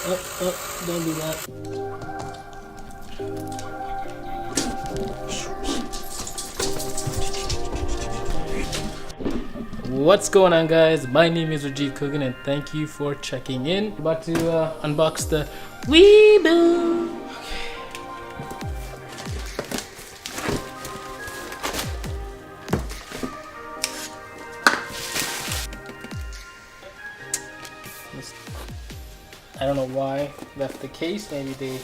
Don't do that. What's going on, guys? My name is Rajeev Kugan and thank you for checking in. About to unbox the Weebill. I don't know why that's the case. Maybe they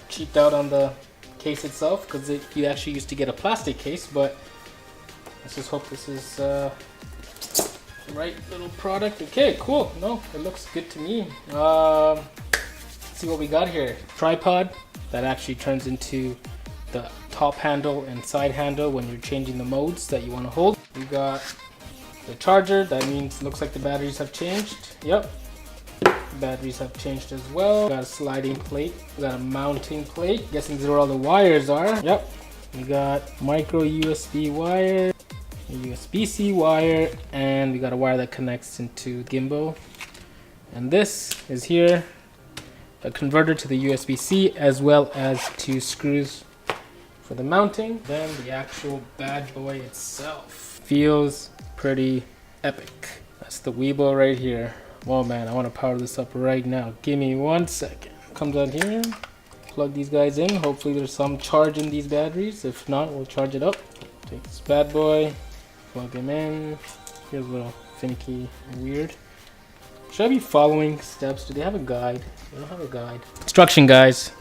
cheaped out on the case itself because you actually used to get a plastic case, but let's just hope this is the right little product. Okay, cool. No, it looks good to me. Let's see what we got here. Tripod that actually turns into the top handle and side handle when you're changing the modes that you want to hold. We got the charger. That means it looks like the batteries have changed. Yep. Batteries have changed as well. We got a sliding plate. We got a mounting plate. Guessing these are where all the wires are. Yep. We got micro USB wire, a USB-C wire, and we got a wire that connects into Gimbal. And this is here, a converter to the USB-C as well as two screws for the mounting. Then the actual bad boy itself feels pretty epic. That's the Weebill right here. Whoa, man, I want to power this up right now. Give me 1 second. Comes out here. Plug these guys in. Hopefully there's some charge in these batteries. If not, we'll charge it up. Take this bad boy, plug him in. Feels a little finicky and weird. Should I be following steps? Do they have a guide? They don't have a guide. Instruction, guys.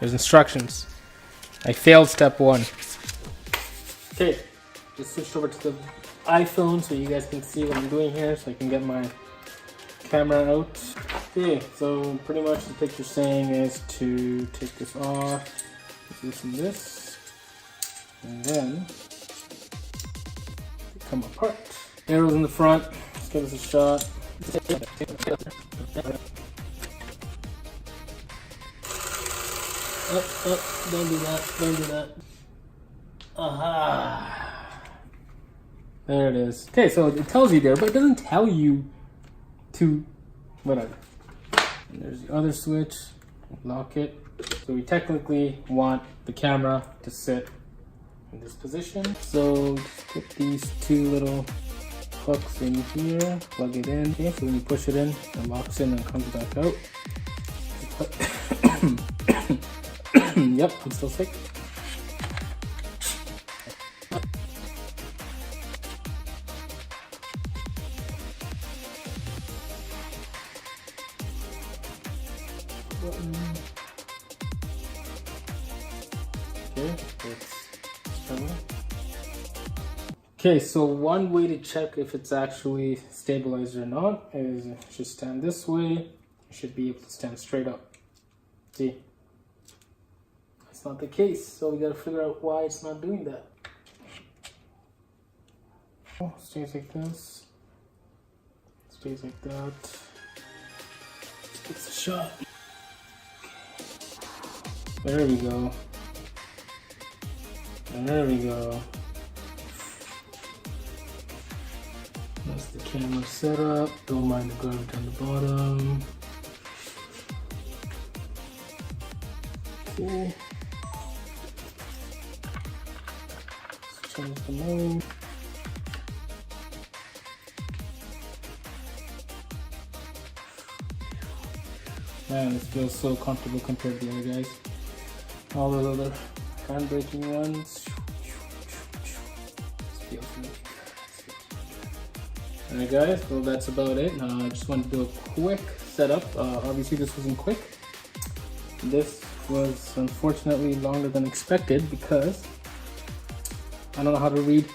There's instructions. I failed step 1. Okay, just switched over to the iPhone so you guys can see what I'm doing here, so I can get my camera out. Okay, so pretty much the picture saying is to take this off, loosen this, and then they come apart. Arrows in the front. Let's give this a shot. Don't do that. Don't do that. Aha. There it is. Okay, so it tells you there, but it doesn't tell you to whatever. And there's the other switch. Lock it. So we technically want the camera to sit in this position. So just put these two little hooks in here. Plug it in. Okay, so when you push it in, it locks in and comes back out. Yep, I'm still sick. Okay, so one way to check if it's actually stabilized or not is just stand this way. You should be able to stand straight up. See? That's not the case, so we gotta figure out why it's not doing that. Oh, stays like this. Stays like that. Let's give this a shot. There we go. And there we go. That's the camera setup. Don't mind the garbage on the bottom. Okay. Let's change the mode. Man, this feels so comfortable compared to the other guys. All those other hand-braking ones. Alright guys, well that's about it. I just wanted to do a quick setup. Obviously this wasn't quick. This was unfortunately longer than expected because I don't know how to read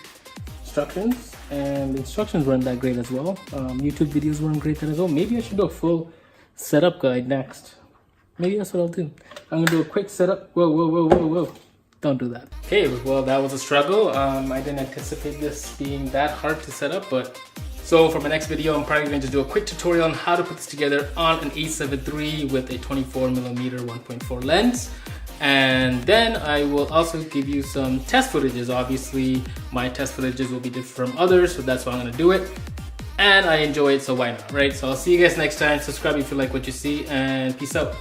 instructions, and the instructions weren't that great as well. YouTube videos weren't great as well. Maybe I should do a full setup guide next. Maybe that's what I'll do. I'm gonna do a quick setup. Whoa. Don't do that. Okay, well that was a struggle. I didn't anticipate this being that hard to set up, but so for my next video, I'm probably going to do a quick tutorial on how to put this together on an A7 III with a 24mm 1.4 lens. And then I will also give you some test footages. Obviously, my test footages will be different from others, so that's why I'm going to do it. and I enjoy it, so why not, right? So I'll see you guys next time. Subscribe if you like what you see, and peace out.